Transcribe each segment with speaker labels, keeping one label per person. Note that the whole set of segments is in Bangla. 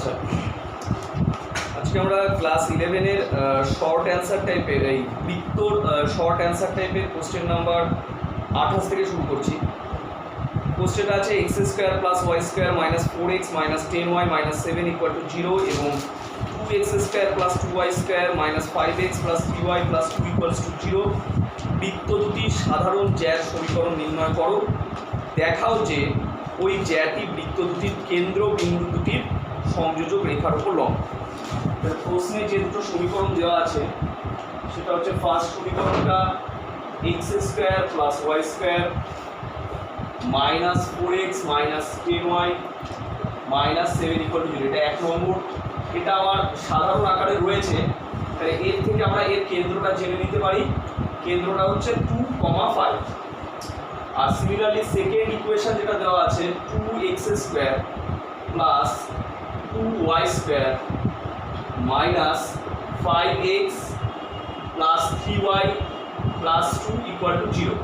Speaker 1: আচ্ছা, আজকে আমরা ক্লাস 11 এর শর্ট অ্যান্সার টাইপের এই বৃত্তর শর্ট অ্যান্সার টাইপের কোশ্চেন নাম্বার 28 থেকে শুরু করছি। কোশ্চেনটা আছে x square plus Y square minus 4x minus 10y minus 7 equal to 0 এবং 2x square plus 2y square minus 5x plus 3y plus 2 equals to 0। বৃত্ত দুটির সাধারণ জ্যার সমীকরণ নির্ণয় করো। দেখাও যে ওই জ্যাটি বৃত্ত দুটির কেন্দ্র বিন্দু দুটির সংযোজক রেখার উপর লম্ব। প্রশ্নে যে দুটো সমীকরণ দেওয়া আছে সেটা হচ্ছে ফার্স্ট সমীকরণটা x square plus Y square minus 4x minus 10y minus 7 equal to 0, এটা এক নম্বর। এটা আমার সাধারণ আকারে রয়েছে, তাহলে এর থেকে আমরা এর কেন্দ্রটা জেনে নিতে পারি। কেন্দ্রটা হচ্ছে 2,5। আর সিমিলারলি সেকেন্ড ইকুয়েশন যেটা দেওয়া আছে 2x square plus 2y square minus 5x plus 3y plus 2 equal to 0।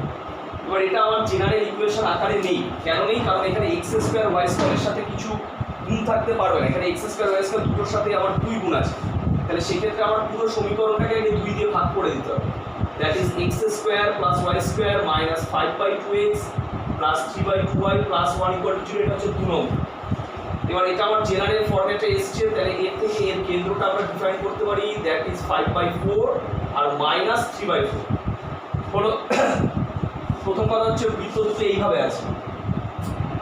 Speaker 1: এবার এটা আমার জেনারেল ইকুয়েশন আকারে নেই। কেন নেই? কারণ এখানে এক্স স্কোয়ার ওয়াই স্কোয়ারের সাথে কিছু গুণ থাকতে পারবে না। এখানে এক্স স্কোয়ার ওয়াই স্কোয়ার দুটোর সাথে আমার 2 গুণ আছে, তাহলে সেক্ষেত্রে আমার পুরো সমীকরণটাকে আগে 2 দিয়ে ভাগ করে দিতে হবে। That is x square plus Y square minus 5/2x plus 3/2y plus 1 equal to 0। এটা হচ্ছে 2 নম্বর। এবার এটা আমার জেনারেল ফরম্যাটে এসছে, তাহলে এর থেকে এর কেন্দ্রটা আমরা ডিফাইন করতে পারি। দ্যাট ইজ 5/4 আর মাইনাস 3/4 হলো। প্রথম কথা হচ্ছে বৃত্ত দুটো এইভাবে আছে,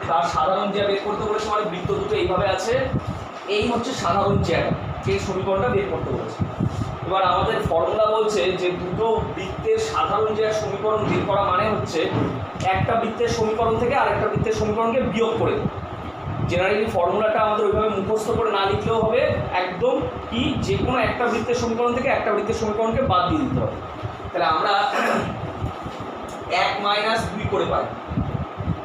Speaker 1: তার সাধারণ জ্যা বের করতে বলেছে, মানে বৃত্ত দুটো এইভাবে আছে। এই হচ্ছে সাধারণ জ্যা, এই সমীকরণটা বের করতে বলেছে। এবার আমাদের ফর্মুলা বলছে যে দুটো বৃত্তের সাধারণ জ্যার সমীকরণ বের করা মানে হচ্ছে একটা বৃত্তের সমীকরণ থেকে আরেকটা বৃত্তের সমীকরণকে বিয়োগ করে দেব। জেনারেলি ফর্মুলাটা আমাদের ওইভাবে মুখস্থ করে না লিখলেও হবে, একদম কি যে কোনো একটা বৃত্তের সমীকরণ থেকে একটা বৃত্তের সমীকরণকে বাদ দিয়ে দিতে হবে। তাহলে আমরা 1 মাইনাস 2 করে পাই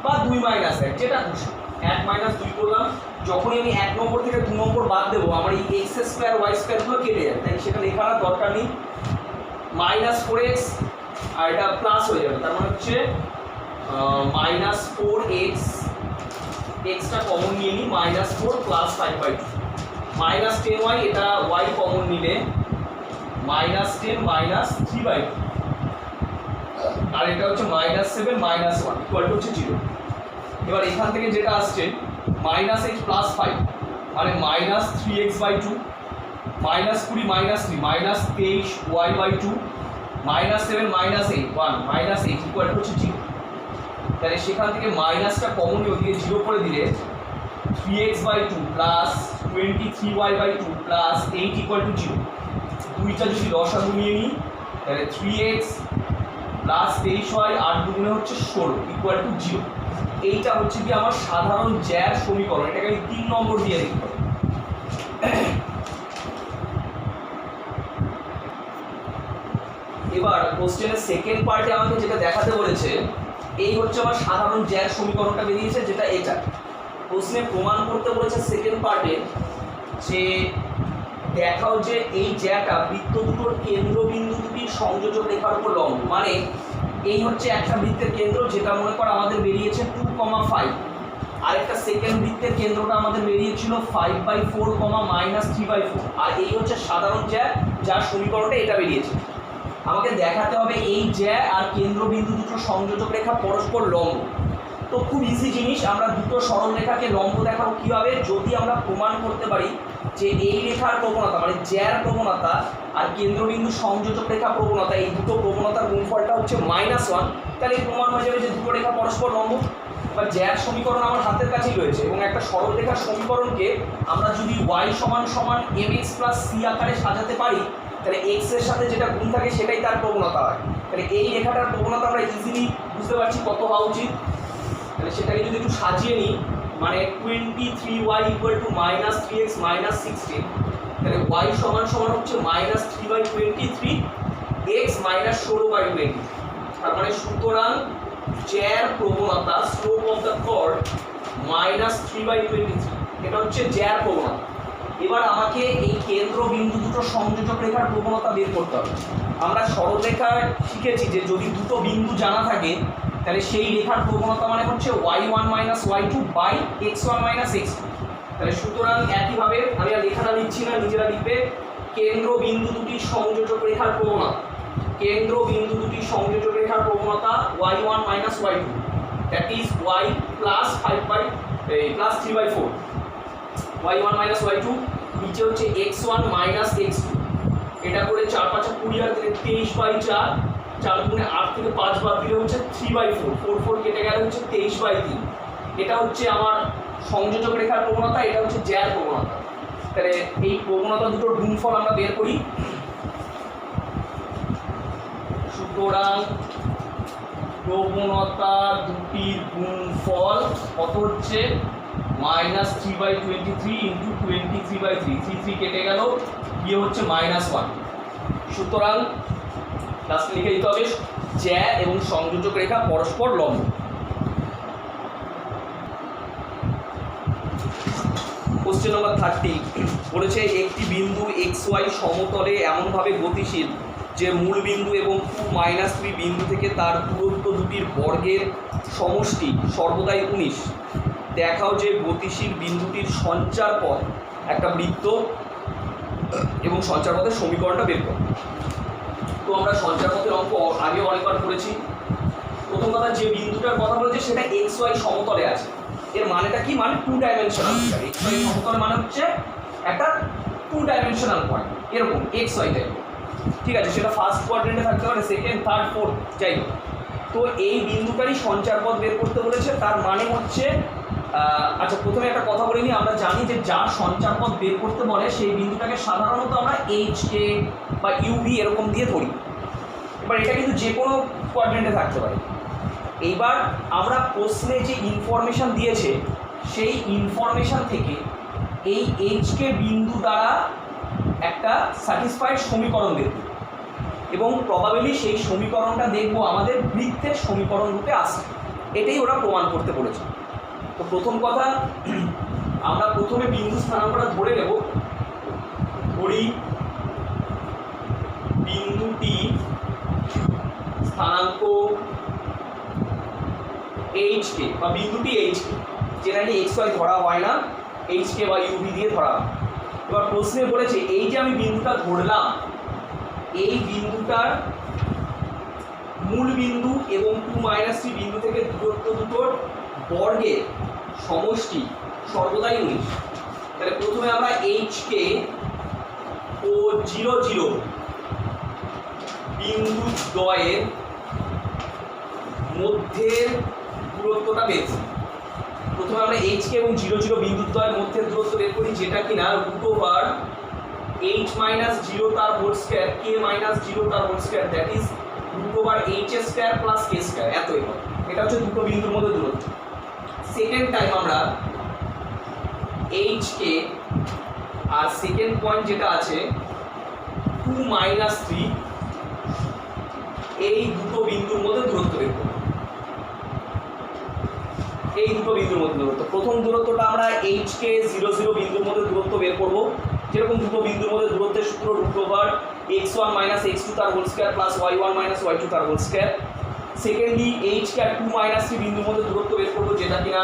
Speaker 1: বা 2 মাইনাস 1, যেটা খুশি। 1 মাইনাস 2 করলাম। যখনই আমি 1 নম্বর থেকে 2 নম্বর বাদ দেবো আমার এই এক্স স্কোয়ার ওয়াই স্কোয়ারগুলো কেটে যাবে, তাই সেটা লেখার দরকার নেই। মাইনাস 4x আর এটা প্লাস হয়ে যাবে, তার মানে হচ্ছে মাইনাস 4x, এক্সটা কমন নিয়ে নিই, মাইনাস 4 প্লাস 5/2 মাইনাস 10y, এটা y কমন নিলে মাইনাস 10 মাইনাস 3/2 আর এটা হচ্ছে মাইনাস 7 মাইনাস 1 ইকুয়াল টু হচ্ছে 0। এবার এখান থেকে যেটা আসছে মাইনাস x প্লাস 5 মানে minus 3x/2 minus 20 minus 3 minus 23y/2 minus 7 minus 8 1 minus 8 equal to হচ্ছে 0। তাহলে সেখান থেকে মাইনাসটা কমন নিয়ে ওদিকে 0 করে দিলে 3x/2 plus 23y/2 plus 8 equal to 0। দুইটা যদি লসাগু নিয়ে নিই তাহলে 3x প্লাস 23y 8 দুগুণে হচ্ছে 16 ইকুয়াল টু 0। এইটা হচ্ছে কি আমার সাধারণ জ্যার সমীকরণ। এটাকে আমি 3 নম্বর দিয়ে লিখব। এবার কোশ্চেনের সেকেন্ড পার্টে আমাকে যেটা দেখাতে বলেছে, এই হচ্ছে আমার সাধারণ জ্যার সমীকরণটা বেরিয়েছে, যেটা এটা প্রশ্নে প্রমাণ করতে বলেছে সেকেন্ড পার্টে যে দেখাও যে এই জ্যাটা বৃত্ত দুটোর কেন্দ্রবিন্দু দুটির সংযোজক রেখার উপর লম্ব। মানে এই হচ্ছে একটা বৃত্তের কেন্দ্র, যেটা মনে করো আমাদের বেরিয়েছে 2,5। আরেকটা সেকেন্ড বৃত্তের কেন্দ্রটা আমাদের বেরিয়েছিল 5/4 মাইনাস 3/4। আর এই হচ্ছে সাধারণ জ্যা, যার সমীকরণটা এটা বেরিয়েছে। আমাকে দেখাতে হবে এই জ্যা আর কেন্দ্রবিন্দু দুটো সংযোজক রেখা পরস্পর লম্ব। তো খুব ইজি জিনিস, আমরা দুটো সরল রেখাকে লম্ব দেখাবো কীভাবে? যদি আমরা প্রমাণ করতে পারি যে এই রেখার প্রবণতা মানে জ্যার প্রবণতা আর কেন্দ্রবিন্দু সংযোজক রেখা প্রবণতা, এই দুটো প্রবণতার গুণফলটা হচ্ছে -1, তাহলে এই প্রমাণ হয়ে যাবে যে দুটো রেখা পরস্পর লম্ব। বা জ্যার সমীকরণ আমার হাতের কাছেই রয়েছে, এবং একটা সরল রেখার সমীকরণকে আমরা যদি y সমান সমান mx প্লাস c আকারে সাজাতে পারি, তাহলে x এর সাথে যেটা গুণ থাকে সেটাই তার প্রবণতা হয়। তাহলে এই রেখাটার প্রবণতা আমরা ইজিলি বুঝতে পারছি কত হওয়া উচিত। তাহলে সেটাকে যদি একটু সাজিয়ে নিই, মানে 23y equal to minus 3x minus 16, তাহলে y সমান সমান হচ্ছে মাইনাস 3/23 x মাইনাস 16/20। তার মানে সুতরাং জ্যার প্রবণতা slope of the chord minus 3/23, এটা হচ্ছে জ্যার প্রবণতা। এবার আমাকে এই কেন্দ্রবিন্দু দুটো সংযোজক রেখার প্রবণতা বের করতে হবে। আমরা সরলরেখায় শিখেছি যে যদি দুটো বিন্দু জানা থাকে তাহলে সেই রেখার প্রবণতা মানে হচ্ছে y1 minus y2 by x1 minus x2। তাহলে সুতরাং একইভাবে আমি আর লেখাটা লিখছি না, নিজেরা লিখবে। কেন্দ্র বিন্দু দুটির সংযোজক রেখার প্রবণতা, কেন্দ্র বিন্দু দুটির সংযোজক রেখার প্রবণতা y1 minus y2, that is y plus 3/4, y1 minus y2, নিচে হচ্ছে x1 মাইনাস x2, এটা করে 4 5 20 আর 23/4, 4 গুণে 8 থেকে 5 বাদ দিলে হচ্ছে 3/4, 4 কেটে গেলে হচ্ছে 23/3। এটা হচ্ছে আমার সংযোজক রেখার প্রবণতা, এটা হচ্ছে জ্যার প্রবণতা। তাহলে এই প্রবণতা দুটোর গুণফল আমরা বের করি। সুতরাং প্রবণতা দুটির গুণফল কত হচ্ছে -3/23 ইন্টু 23/3, 3 কেটে গেল, গিয়ে হচ্ছে -1। সুতরাং লাস্টে লিখে দিতে হবে জ্যা এবং সংযোজক রেখা পরস্পর লম্ব। কোশ্চেন নাম্বার 30 বলেছে একটি বিন্দু xy সমতলে এমনভাবে গতিশীল যে মূল বিন্দু এবং 2 - 3 বিন্দু থেকে তার দূরত্ব দুটির বর্গের সমষ্টি সর্বদাই 19। দেখাও যে গতিশীল বিন্দুটির সঞ্চার পথ একটা বৃত্ত এবং সঞ্চার পথের সমীকরণটা বের করো। তো আমরা সঞ্চার পথের অঙ্ক আগে অনেকবার করেছি। প্রথম কথা, যে বিন্দুটার কথা বলেছে সেটা xy সমতলে আছে, এর মানেটা কি? মানে 2 ডাইমেনশনাল। xy সমতল মানে হচ্ছে একটা 2 ডাইমেনশনাল পয়েন্ট, এরকম xy টাইপ। ঠিক আছে, সেটা ফার্স্ট কোয়াড্রেন্টে থাকতে পারে, সেকেন্ড, থার্ড, ফোর্থ, যাই হোক। তো এই বিন্দুটারই সঞ্চার পথ বের করতে বলেছে। তার মানে হচ্ছে আচ্ছা, প্রথমে একটা কথা বলে নিই। আমরা জানি যে যার সঞ্চার পথ বের করতে বলে সেই বিন্দুটাকে সাধারণত আমরা HK বা UV এরকম দিয়ে ধরি। এবার এটা কিন্তু যে কোনো কোয়াড্রেন্টে থাকতে পারে। এইবার আমরা প্রশ্নে যে ইনফরমেশান দিয়েছে সেই ইনফরমেশান থেকে এই HK বিন্দু দ্বারা একটা স্যাটিসফাইড সমীকরণ দেখব এবং প্রবাবিলি সেই সমীকরণটা দেখব আমাদের বৃত্তের সমীকরণ রূপে আসে। এটাই ওরা প্রমাণ করতে বলেছে। তো প্রথম কথা, আমরা প্রথমে বিন্দু স্থানাঙ্কটা ধরে নেব। ধরি বিন্দুটি স্থানাঙ্ক HK বা বিন্দুটি HK, জেনারেলি XY ধরা হয় না, HK বা UV দিয়ে ধরা হয়। এবার প্রশ্নে বলেছে এই যে আমি বিন্দুটা ধরলাম, এই বিন্দুটার মূল বিন্দু এবং 2 - 3 বিন্দু থেকে দূরত্ব দুটোর বর্গের সমষ্টি সর্বদাই 19। তাহলে প্রথমে আমরা HK ও 0 0 বিন্দু দ্বয়ের মধ্যের দূরত্বটা বের করি। প্রথমে আমরা HK এবং 0 0 বিন্দু দ্বয়ের মধ্যে দূরত্ব বের করি, যেটা কিনা √H - 0 তার হোল স্কয়ার K - 0 তার whole square, that is √H square plus K square. এতই হয়। এটা হচ্ছে দুটো বিন্দুর মধ্যে দূরত্ব। সেকেন্ড টাইম আমরা HK আর সেকেন্ড পয়েন্ট যেটা আছে 2 - 3, এই দুটো বিন্দুর মধ্যে দূরত্ব বের করব। এই দুটো বিন্দুর মধ্যে দূরত্ব, প্রথম দূরত্বটা আমরা HK 0 0 বিন্দুর মধ্যে দূরত্ব বের করব। যেরকম দুটো বিন্দুর মধ্যে দূরত্বের সূত্র √x1 - x2 তার whole square plus y1 - y2 তার হোল স্কয়ার। সেকেন্ডলি HK আর 2 - 3 বিন্দুর মধ্যে দূরত্ব বের করব, যেটা কিনা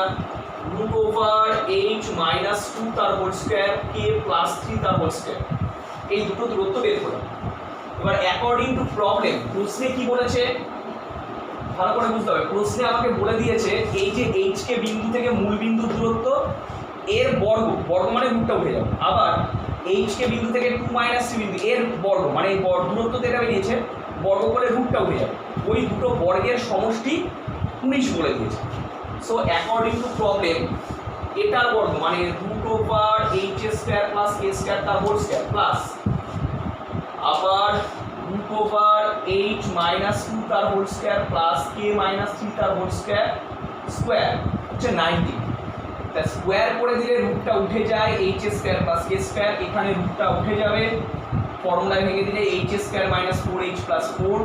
Speaker 1: √H - 2 তার হোল স্কয়ার K প্লাস 3 তার হোল স্কয়ার। এই দুটো দূরত্ব বের করলাম। এবার অ্যাকর্ডিং টু প্রবলেম, প্রশ্নে কি বলেছে ভালো করে বুঝতে হবে। প্রশ্নে আমাকে বলে দিয়েছে এই যে HK বিন্দু থেকে মূল বিন্দুর দূরত্ব এর বর্গ, বর্গ মানে রুটটা উঠে যাবে। আবার HK বিন্দু থেকে 2 - 3 বিন্দু এর বর্গ মানে এই দূরত্ব যেটা বেরিয়েছে বর্গ করে রুটটা উঠে যাবে। ওই দুটো বর্গের সমষ্টি 19 বলে দিয়েছে। সো অ্যাকর্ডিং টু প্রবলেম এটার বর্গ মানে √H square plus K square তার হোল স্কয়ার প্লাস আবার √H - 2 তার হোল স্কয়ার প্লাস K - 3 তার হোল স্কয়ার স্কয়ার হচ্ছে 90। তা স্কয়ার করে দিলে রুটটা উঠে যায় H square plus K square, এখানে রুটটা উঠে যাবে। ফর্মুলায় ভেঙে দিলে H স্কয়ার - 4H প্লাস 4,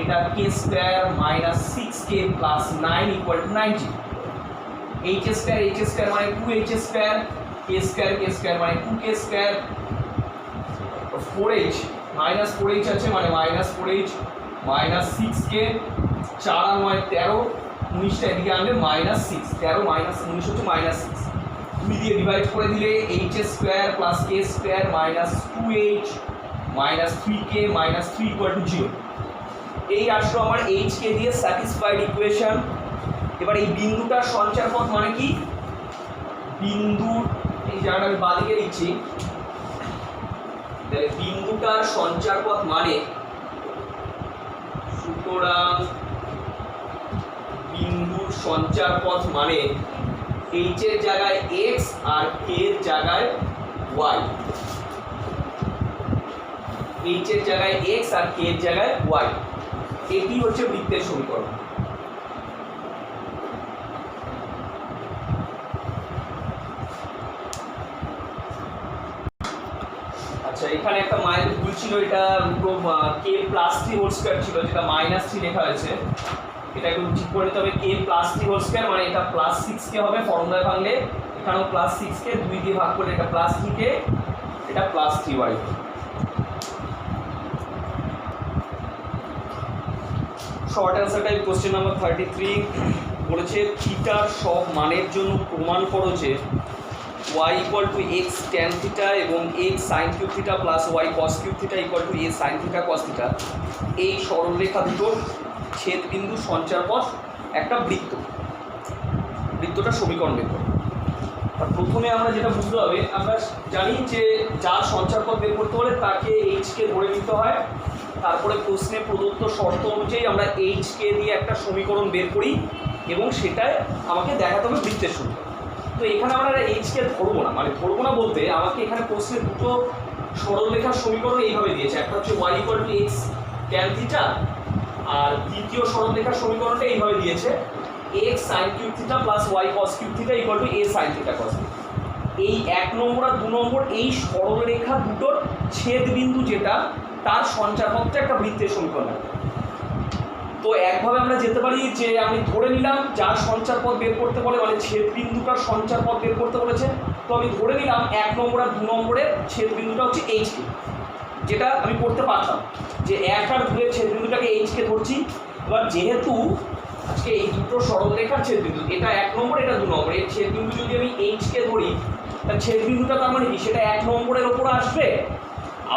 Speaker 1: এটা K square - 6K plus 9 = 90। H square মানে 2H স্কয়ার, K স্কয়ার মানে 2K স্কয়ার, 4H -4H আছে মানে -4H -6K, 4 আর 9 13, 19টা এদিকে আনলে -6, 13 - 19 হচ্ছে -6। 2 দিয়ে ডিভাইড করে দিলে h square plus k square minus 2h minus 3k minus 3 equal to 0। এই আসলো আমার h কে দিয়ে স্যাটিসফাইড ইকুয়েশন। এবার এই বিন্দুটার সঞ্চার পথ মানে কি, বিন্দুর এই জায়গাটা আমি বাঁদিকে লিখছি, বিন্দুটার সঞ্চার পথ মানে, সুতরাং বিন্দুর সঞ্চার পথ মানে h এর জায়গায় x আর k এর জায়গায় y, h এর জায়গায় x আর k এর জায়গায় y, এটি হচ্ছে বৃত্তের সমীকরণ। আচ্ছা, এখানে একটা মাইনাস ভুল ছিল, এটা k প্লাস 3 হোল স্কয়ার ছিল, যেটা মাইনাস 3 লেখা হয়েছে, এটা একটু ঠিক করে নিতে হবে। k প্লাস 3 হোল স্কয়ার মানে এটা প্লাস 6k হবে ফর্মুলায় ভাঙলে, এখানেও প্লাস 6k 2 দিয়ে ভাগ করলে এটা প্লাস 3k, এটা plus 3y। Short answer type question number 33 বলেছে থিটার সব মানের জন্য প্রমাণ করো যে y equal to x tan theta এবং x sin cube theta plus y cos cube theta equal to a sin theta cos theta এই সরলরেখা দুটোর ছেদ বিন্দু সঞ্চার পথ একটা বৃত্ত, বৃত্তটা সমীকরণ বের করো। আর প্রথমে আমরা যেটা বুঝতে হবে, আমরা জানি যে যার সঞ্চার পথ বের করতে হলে তাকে h কে ধরে নিতে হয়, তারপরে প্রশ্নে প্রদত্ত শর্ত অনুযায়ী আমরা h কে দিয়ে একটা সমীকরণ বের করি এবং সেটাই আমাকে দেখাতে হবে বৃত্তের সমীকরণ। তো এখানে আমরা h কে ধরবো না, মানে ধরবো না বলতে আমাকে এখানে প্রশ্নে দুটো সরলরেখার সমীকরণ এইভাবে দিয়েছে, একটা হচ্ছে y equal to x tan theta, আর দ্বিতীয় সরলরেখার সমীকরণটা এইভাবে দিয়েছে x sin cube theta plus y cos cube theta equal to a sin theta cos theta. এই 1 নম্বর আর 2 নম্বর এই সরলরেখা দুটোর ছেদ বিন্দু যেটা, তার সঞ্চার পথটা একটা বৃত্তের সমীকরণ। তো একভাবে আমরা যেতে পারি যে আমি ধরে নিলাম যার সঞ্চার পথ বের করতে বলে, মানে ছেদ বিন্দুটার সঞ্চার পথ বের করতে বলেছে, তো আমি ধরে নিলাম 1 নম্বর আর 2 নম্বরের ছেদ বিন্দুটা হচ্ছে h কে, যেটা আমি করতে পারতাম যে 1 আর 2 এর ছেদ বিন্দুটাকে h কে ধরছি। এবার যেহেতু আজকে এই দুটো সরলরেখার ছেদ বিন্দু, এটা 1 নম্বর এটা 2 নম্বর, এর ছেদ বিন্দু যদি আমি h কে ধরি, তার ছেদ বিন্দুটা তার মানে কি, সেটা 1 নম্বরের ওপর আসবে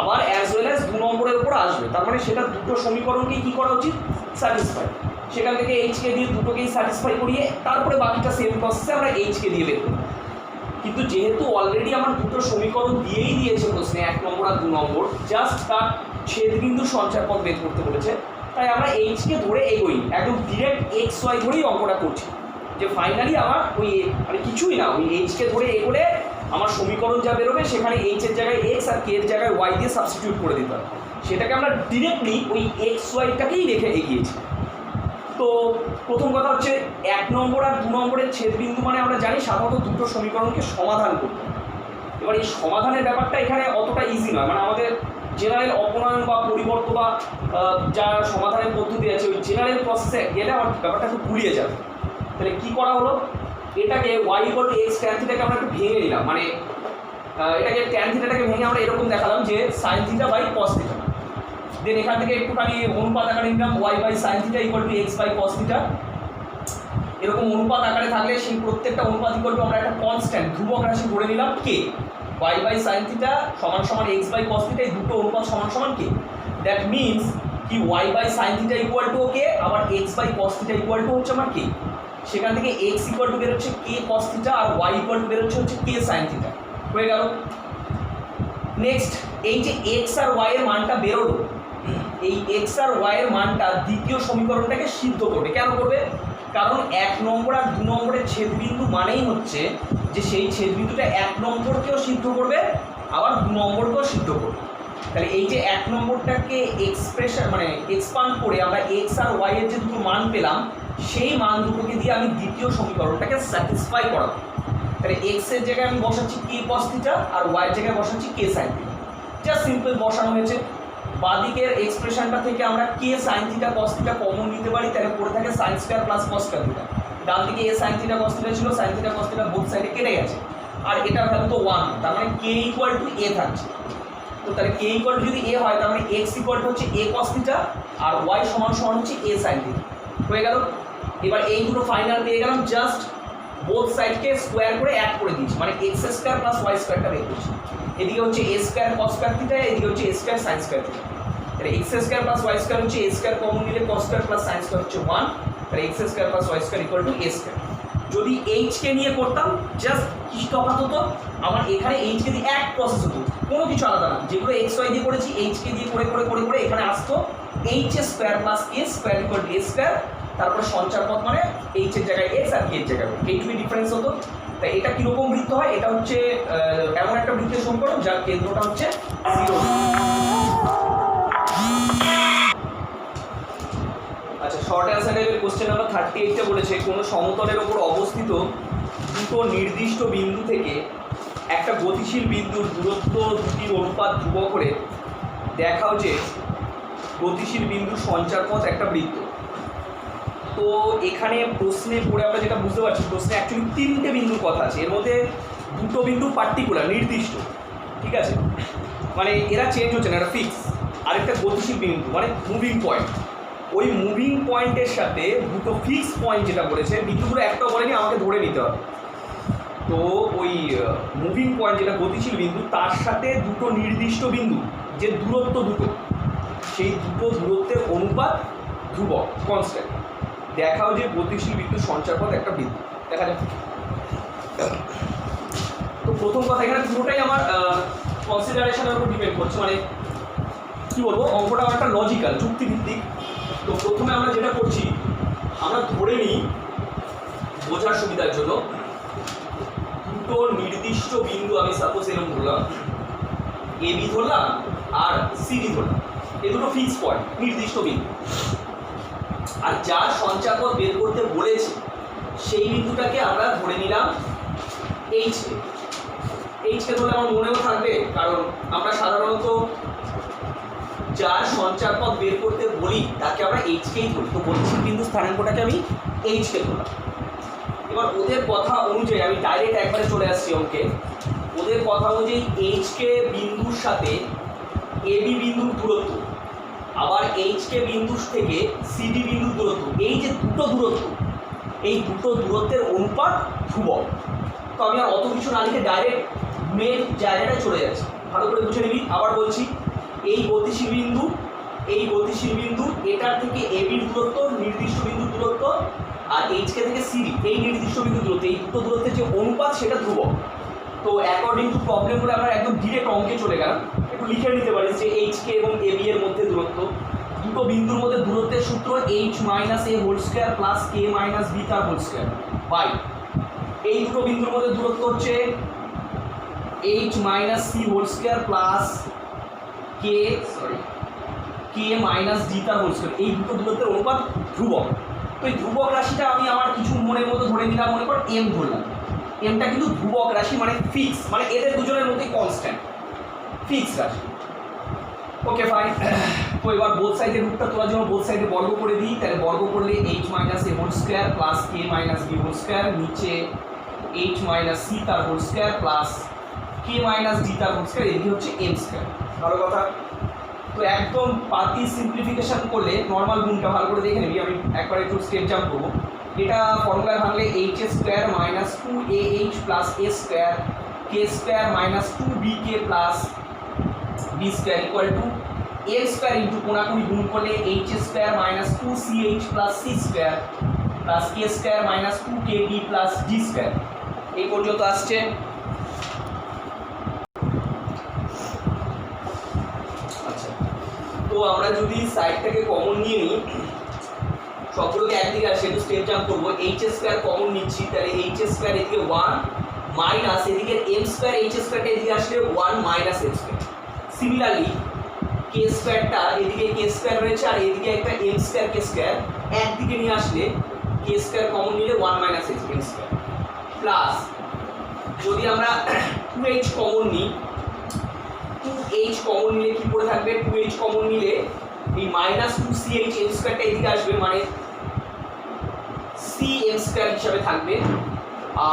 Speaker 1: আবার অ্যাজ ওয়েল অ্যাজ 2 নম্বরের উপর আসবে, তার মানে সেটা দুটো সমীকরণকেই কী করা উচিত, স্যাটিসফাই। সেখান থেকে h কে দিয়ে দুটোকেই স্যাটিসফাই করিয়ে তারপরে বাকিটা সেম প্রসেসে আমরা h কে দিয়ে বের করি। কিন্তু যেহেতু অলরেডি আমার দুটো সমীকরণ দিয়েই দিয়েছে প্রশ্নে 1 নম্বর আর 2 নম্বর, জাস্ট তার ছেদ বিন্দু সঞ্চার পথ বের করতে বলেছে, তাই আমরা h কে ধরে এগোই, একদম ডিরেক্ট x y ধরেই অঙ্কটা করছি, যে ফাইনালি আমার ওই মানে কিছুই না, ওই h কে ধরে এগোলে আমার সমীকরণ যা বেরোবে সেখানে h এর জায়গায় x আর k এর জায়গায় y দিয়ে সাবস্টিটিউট করে দিতে হবে, সেটাকে আমরা ডিরেক্টলি ওই x y-টাকেই রেখে এগিয়েছি। তো প্রথম কথা হচ্ছে 1 নম্বর আর 2 নম্বরের ছেদ বিন্দু মানে আমরা জানি সাধারণত দুটো সমীকরণকে সমাধান করতে হবে। এবার এই সমাধানের ব্যাপারটা এখানে অতটা ইজি নয়, মানে আমাদের জেনারেল অপনয়ন বা পরিবর্তন বা যা সমাধানের পদ্ধতি আছে ওই জেনারেল প্রসেসে গেলে আমার ব্যাপারটা একটু গুলিয়ে যাবে। তাহলে কী করা হলো, এটাকে y equal to x tan থিটাকে আমরা একটু ভেঙে নিলাম, মানে এটাকে tan থিটাটাকে ভেঙে আমরা এরকম দেখালাম যে sin theta by cos theta. Then এখান থেকে একটুখানি অনুপাত আকারে নিলাম y by sin theta equal to x by cos theta. এরকম অনুপাত আকারে থাকলে সেই প্রত্যেকটা অনুপাত ইকুয়াল টু আমরা একটা কনস্ট্যান্ট ধ্রুবক রাশি ধরে নিলাম k, y by sin theta সমান সমান x বাই cos থিটা, এই দুটো অনুপাত সমান সমান k। দ্যাট মিনস কি y by sin theta equal to k, আবার x by cos theta equal to হচ্ছে আমার k। সেখান থেকে x ইকুয়াল টু বেরোচ্ছে k cos থিটা আর y ইকুয়াল টু বেরোচ্ছে হচ্ছে k sin থিটা, হয়ে গেল। নেক্সট এই যে x আর y এর মানটা বেরোলো, এই x আর y এর মানটা দ্বিতীয় সমীকরণটাকে সিদ্ধ করবে। কেন করবে, কারণ 1 নম্বর আর 2 নম্বরের ছেদবিন্দু মানেই হচ্ছে যে সেই ছেদবিন্দুটা 1 নম্বরকেও সিদ্ধ করবে আবার 2 নম্বরকেও সিদ্ধ করবে। তাহলে এই যে 1 নম্বরটাকে এক্সপ্রেশন মানে এক্সপান্ড করে আমরা x আর y এর যে দুটো মান পেলাম, সেই মান দুটোকে দিয়ে আমি দ্বিতীয় সমীকরণটাকে স্যাটিসফাই করাবো। তাহলে x এর জায়গায় আমি বসাচ্ছি k cos থিটা আর y এর জায়গায় বসাচ্ছি k sin theta, just simple বসানো হয়েছে। বাদিকের এক্সপ্রেশনটা থেকে আমরা k sin theta cos theta common নিতে পারি, তাহলে পড়ে থাকে sin square plus cos square theta. ডান দিকে a sin theta cos theta ছিল, sin theta cos theta both সাইডে কেটে গেছে, আর এটা ভ্যালু তো 1, তার মানে k ইকুয়াল টু a থাকছে। তো তাহলে k ইকুয়াল টু যদি a হয়, তার মানে x ইকুয়াল টু হচ্ছে a cos থিটা আর y সমান সমান হচ্ছে a sin থিটা, হয়ে গেল। এবার এই দুটো ফাইনাল পেয়ে গেলাম, জাস্ট বোথ সাইডকে স্কোয়ার করে অ্যাড করে দিচ্ছি, মানে এক্স স্কোয়ার প্লাস ওয়াই স্কোয়ারটা বের করছি। এদিকে হচ্ছে a square cos square theta, এদিকে হচ্ছে a square sine square theta. তাহলে x square plus Y square হচ্ছে এ স্কোয়ার কমন নিলে cos square plus sine square হচ্ছে 1, তাহলে x square plus Y square equal to A square. যদি এইচকে নিয়ে করতাম জাস্ট কিছু তফাৎ হতো, আমার এখানে এইচকে দিয়ে এক প্রসেস হতো, কোনো কিছু আলাদা না। যেগুলো এক্স ওয়াই দিয়ে করেছি এইচকে দিয়ে করে করে করে করে এখানে আসতো H square plus A square equal to A square, তারপরে সঞ্চার পথ মানে এইচ এর জায়গায় এক্স আর কে এর জায়গায় এইটুকুই ডিফারেন্স হতো। তাই এটা কিরকম বৃত্ত হয়, এটা হচ্ছে এমন একটা বৃত্তের সমীকরণ যার কেন্দ্রটা হচ্ছে 0। আচ্ছা, শর্ট অ্যান্সার টাইপের কোশ্চেন নাম্বার 38টা বলেছে কোনো সমতলের ওপর অবস্থিত দুটো নির্দিষ্ট বিন্দু থেকে একটা গতিশীল বিন্দুর দূরত্ব দুটির অনুপাত ধ্রুবক করে দেখাও যে গতিশীল বিন্দুর সঞ্চারপথ একটা বৃত্ত। তো এখানে প্রশ্নে পড়ে আমরা যেটা বুঝতে পারছি, প্রশ্নে অ্যাকচুয়ালি 3টে বিন্দুর কথা আছে, এর মধ্যে দুটো বিন্দু পার্টিকুলার নির্দিষ্ট, ঠিক আছে, মানে এরা চেঞ্জ হচ্ছে না, এটা ফিক্স। আরেকটা গতিশীল বিন্দু মানে মুভিং পয়েন্ট, ওই মুভিং পয়েন্টের সাথে দুটো ফিক্স পয়েন্ট যেটা বলেছে, বিন্দুগুলো একটাও বলেনি, আমাকে ধরে নিতে হবে। তো ওই মুভিং পয়েন্ট যেটা গতিশীল বিন্দু তার সাথে দুটো নির্দিষ্ট বিন্দু যে দূরত্ব দুটো, সেই দুটো দূরত্বের অনুপাত ধ্রুবক কনস্ট্যান্ট, দেখাও যে গতিশীল বিন্দুর সঞ্চারপথ একটা বিন্দু। দেখা যাক। তো প্রথম কথা, এখানে পুরোটাই আমার কনসিডারেশনের উপর ডিপেন্ড করছে, মানে কী বলবো, অঙ্কটা একটা লজিক্যাল যুক্তিভিত্তিক। তো প্রথমে আমরা যেটা করছি, আমরা ধরে নিই বোঝার সুবিধার জন্য দুটো নির্দিষ্ট বিন্দু, আমি সাপোজ এরকম ধরলাম, এ বি ধরলাম আর সি ডি ধরলাম, এই দুটো ফিক্স পয়েন্ট নির্দিষ্ট বিন্দু। আর যার সঞ্চারপথ বের করতে বলেছে সেই বিন্দুটাকে আমরা ধরে নিলাম এইচকে। এইচকে ধরলে আমার মনেও থাকবে, কারণ আমরা সাধারণত যার সঞ্চারপথ বের করতে বলি তাকে আমরা এইচকেই ধরি। তো গতিশীল বিন্দু স্থানাঙ্কটাকে আমি এইচকে ধরলাম। এবার ওদের কথা অনুযায়ী আমি ডাইরেক্ট একবারে চলে আসছি অঙ্কে। ওদের কথা অনুযায়ী এইচকে বিন্দুর সাথে এবি বিন্দুর দূরত্ব, আবার এইচকে বিন্দুর থেকে সিডি বিন্দুর দূরত্ব, এই যে দুটো দূরত্ব, এই দুটো দূরত্বের অনুপাত ধ্রুবক। তো আমি আর অত কিছু না লিখে ডাইরেক্ট মেন জায়গাটায় চলে যাচ্ছি, ভালো করে বুঝে নিবি। আবার বলছি, এই গতিশীল বিন্দু, এই গতিশীল বিন্দু, এটার থেকে এবির দূরত্ব নির্দিষ্ট বিন্দুর দূরত্ব, আর এইচকে থেকে সিডি এই নির্দিষ্ট বিন্দুর দূরত্ব, এই দুটো দূরত্বের যে অনুপাত সেটা ধ্রুবক। তো অ্যাকর্ডিং টু প্রবলেম বলে আমরা একদম ডিরেক্ট অঙ্কে চলে গেলাম। একটু লিখে নিতে পারি যে এইচকে এবং এবি এর মধ্যে দূরত্ব, দুটো বিন্দুর মধ্যে দূরত্বের সূত্র H minus A whole square plus K minus B তার হোল স্কোয়ার বাই, এই দুটো বিন্দুর মধ্যে দূরত্ব হচ্ছে H minus C whole square plus K minus D তার হোল স্কোয়ার, এই দুটো দূরত্বের অনুপাত ধ্রুবক। তো এই ধ্রুবক রাশিটা আমি আমার কিছু মনের মতো ধরে নিলাম, মনে কর এম ধরলাম। এমটা কিন্তু ধ্রুবক রাশি, মানে ফিক্স, মানে এদের দুজনের মধ্যেই কনস্ট্যান্ট ফিক্স রাশি। Okay fine. তো এবার বোথ সাইডের রুটটা তোলার জন্য বোথ সাইডে বর্গ করে দিই, তাহলে বর্গ করলে H minus A whole square plus K minus B whole square, নিচে এইচ মাইনাস সি তার whole square plus K minus D তার হোল স্কোয়ার, এদিকে হচ্ছে এম স্কোয়ার। ভালো কথা। তো একদম পাতি সিম্পলিফিকেশন করলে নর্মাল গুণটা ভালো করে দেখে নিবি, আমি একবার একটু স্টেপ জাম্প করবো। এটা ফর্মুলায় ভাঙলে H square minus 2ah plus A square K square minus 2bk plus B square equal to A square into কোনাকুনি গুণ করলে H square minus 2ch plus C square plus K square minus 2kb plus D square. এই পর্যন্ত আসছে। আচ্ছা, তো আমরা যদি সাইডটাকে কমন নিয়ে নিই, সবগুলোকে একদিকে আসে, একটু স্টেপ জাম্প করবো। এইচ স্কোয়ার কমন নিচ্ছি, তাহলে এইচ স্কোয়ার এদিকে 1 মাইনাস এদিকে এম স্কোয়ার, এইচ স্কোয়ারটা এদিকে আসলে 1 মাইনাস এম স্কোয়ার। সিমিলারলি কে স্কোয়ারটা এদিকে কে স্কোয়ার রয়েছে আর এদিকে একটা এম স্কোয়ার কে স্কোয়ার, একদিকে নিয়ে আসলে কে স্কোয়ার কমন নিলে 1 মাইনাস এম স্কোয়ার প্লাস, যদি আমরা 2h কমন নিই, 2h কমন নিলে কি পড়ে থাকবে, 2h কমন নিলে এই মাইনাস 2ch এম স্কোয়ারটা এদিকে আসবে, মানে সি এম স্কোয়ার হিসাবে থাকবে,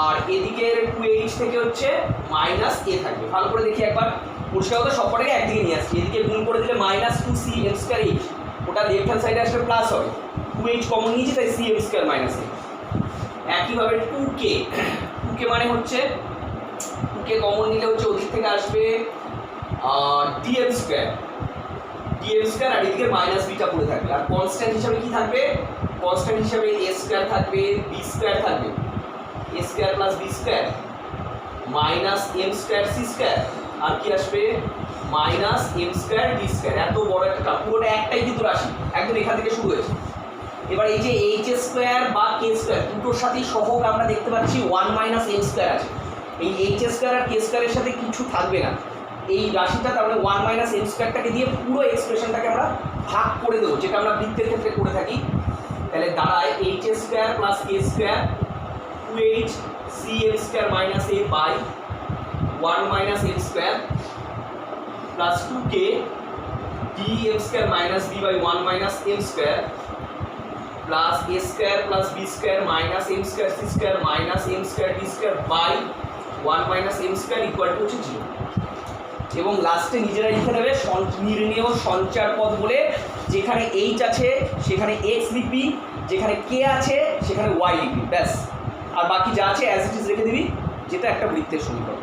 Speaker 1: আর এদিকে 2h থেকে হচ্ছে মাইনাস এ থাকবে। ভালো করে দেখি একবার, পরিষ্কার কথা সবকটাকে একদিকে নিয়ে আসছি। এদিকে গুণ করে দিলে minus 2c m square H, ওটা লেফট হ্যান্ড সাইডে আসলে প্লাস হবে। 2h কমন নিয়েছি তাই c m square minus a একইভাবে 2k মানে হচ্ছে 2k কমন নিলে হচ্ছে ওদিক থেকে আসবে dm স্কয়ার আর এদিকে মাইনাস বিটা পড়ে থাকবে। আর কনস্ট্যান্ট হিসাবে কি থাকবে? কনস্ট্যান্ট হিসাবে a স্কয়ার থাকবে, b স্কয়ার থাকবে, a square plus b square minus m square c square, আর কি আসবে minus m square d square. এত বড় একটা পুরোটা একটাই কিন্তু রাশি, একদম এখান থেকে শুরু হয়েছে। এবার এই যে h স্কয়ার বা k স্কয়ার দুটোর সাথেই সহগ আমরা দেখতে পাচ্ছি 1 মাইনাস m স্কয়ার আছে। এই h স্কয়ার আর k স্কয়ারের সাথে কিছু থাকবে না এই রাশিটা, তার মানে 1 মাইনাস m স্কয়ারটাকে দিয়ে পুরো এক্সপ্রেশনটাকে আমরা ভাগ করে দেবো, যেটা আমরা বৃত্তের ক্ষেত্রে করে থাকি। তাহলে দাঁড়ায় h square plus k square 2h cm square minus a by 1 minus m square plus 2k dm square minus b by 1 minus m square plus a square plus b square minus m square c square minus m square d square by 1 minus m square equal to হচ্ছে 0। এবং লাস্টে নিজেরা লিখে নেবে নির্ণেয় সঞ্চার পদ বলে, যেখানে h আছে সেখানে x লিখবি, যেখানে k আছে সেখানে y লিখবি, ব্যাস। আর বাকি যা আছে অ্যাজ ইট ইজ রেখে দিবি, যেটা একটা বৃত্তের সমীকরণ।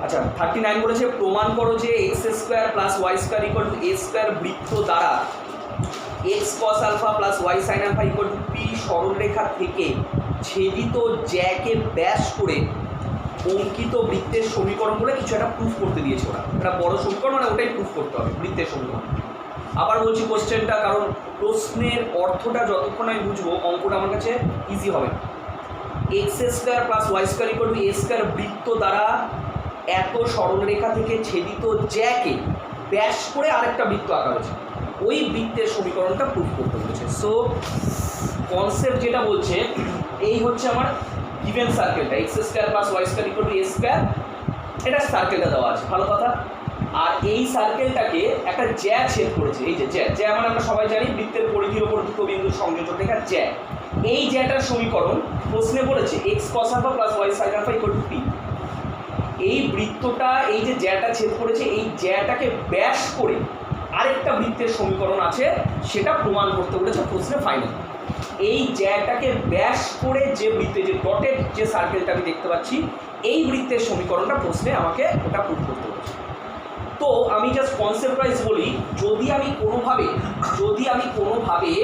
Speaker 1: আচ্ছা 39 বলেছে প্রমাণ করো যে x square plus y square equal to a square বৃত্ত দ্বারা x cos alpha plus y sin alpha equal to p সরলরেখা থেকে ছেদিত জ্যাকে ব্যাস করে অঙ্কিত বৃত্তের সমীকরণ বলে কিছু একটা প্রুফ করতে দিয়েছে ওরা। এটা বড় সমীকরণ, মানে ওটাই প্রুফ করতে হবে বৃত্তের সমীকরণ। আবার বলছি কোশ্চেনটা, কারণ প্রশ্নের অর্থটা যতক্ষণ আমি বুঝবো অঙ্কটা আমার কাছে ইজি হবে। X square plus Y square equal to A square বৃত্ত দ্বারা এত সরলরেখা থেকে ছেদিত জ্যাকে ব্যাস করে আরেকটা বৃত্ত আঁকা হয়েছে, ওই বৃত্তের সমীকরণটা প্রুফ করতে বলেছে। সো কনসেপ্ট যেটা বলছে, এই হচ্ছে আমার গিভেন সার্কেলটা X square plus Y square equal to A square, এটা সার্কেলটা দেওয়া আছে, ভালো কথা। আর এই সার্কেলটাকে একটা জ্যা ছেদ করেছে, এই যে জ্যা মানে আমরা সবাই জানি বৃত্তের পরিধির ওপর দুটো বিন্দুর সংযোজন রেখা জ্যা। এই জ্যাটার সমীকরণ প্রশ্নে বলেছে x cos alpha plus Y sine alpha equal to p. এই বৃত্তটা এই যে জ্যাটা ছেদ করেছে, এই জ্যাটাকে ব্যাস করে আরেকটা বৃত্তের সমীকরণ আছে, সেটা প্রমাণ করতে বলেছে প্রশ্নে ফাইনাল। এই জ্যাটাকে ব্যাস করে যে বৃত্তে, যে ডটেড যে সার্কেলটা আমি দেখতে পাচ্ছি, এই বৃত্তের সমীকরণটা প্রশ্নে আমাকে ওটা প্রুফ করতে বলেছে। তো আমি জাস্ট কনসেপ্ট ওয়াইজ বলি, যদি আমি কোনোভাবে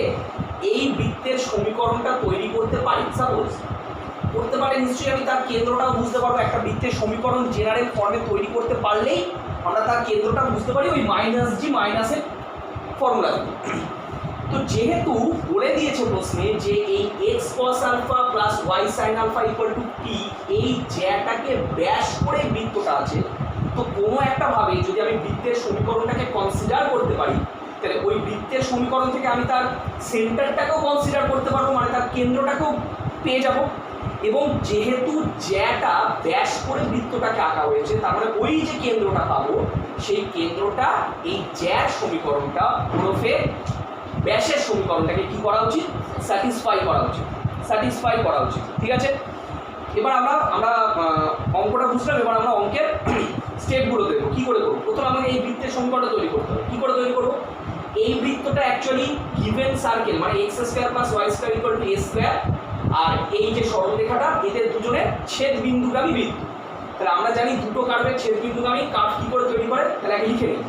Speaker 1: এই বৃত্তের সমীকরণটা তৈরি করতে পারি, সাপোজ করতে পারে, নিশ্চয়ই আমি তার কেন্দ্রটাও বুঝতে পারবো। একটা বৃত্তের সমীকরণ জেনারেল ফর্মে তৈরি করতে পারলেই আমরা তার কেন্দ্রটা বুঝতে পারি ওই মাইনাস জি মাইনাসের ফর্মুলা থেকে। তো যেহেতু বলে দিয়েছে প্রশ্নে যে এই x cos alpha plus Y sine alpha equal to p, এই জ্যাটাকে ব্যাস করে বৃত্তটা আছে, তো কোনো একটা ভাবে যদি আমি বৃত্তের সমীকরণটাকে কনসিডার করতে পারি, তাহলে ওই বৃত্তের সমীকরণ থেকে আমি তার সেন্টারটাকেও কনসিডার করতে পারবো, মানে তার কেন্দ্রটাকেও পেয়ে যাব। এবং যেহেতু জ্যাটা ব্যাস করে বৃত্তটাকে আঁকা হয়েছে, তার মানে ওই যে কেন্দ্রটা পাবো, সেই কেন্দ্রটা এই জ্যার সমীকরণটা ওরফে ব্যাসের সমীকরণটাকে কি করা উচিত? স্যাটিসফাই করা উচিত। ঠিক আছে, এবার আমরা অঙ্কটা বুঝলাম। এবার আমরা অঙ্কের স্টেপগুলো দেখবো, কী করে করবো। প্রথমে আমাকে এই বৃত্তের সমীকরণটা তৈরি করতে হবে। কী করে তৈরি করবো? এই বৃত্তটা অ্যাকচুয়ালি গিভেন সার্কেল, মানে X square plus Y square equal to A square, আর এই যে সরলরেখাটা এদের দুজনের ছেদ বিন্দুগামী বৃত্ত। তাহলে আমরা জানি দুটো কার্ভের ছেদ বিন্দুগামী কার্ভ কী করে তৈরি করে, তাহলে আগে লিখে নিই।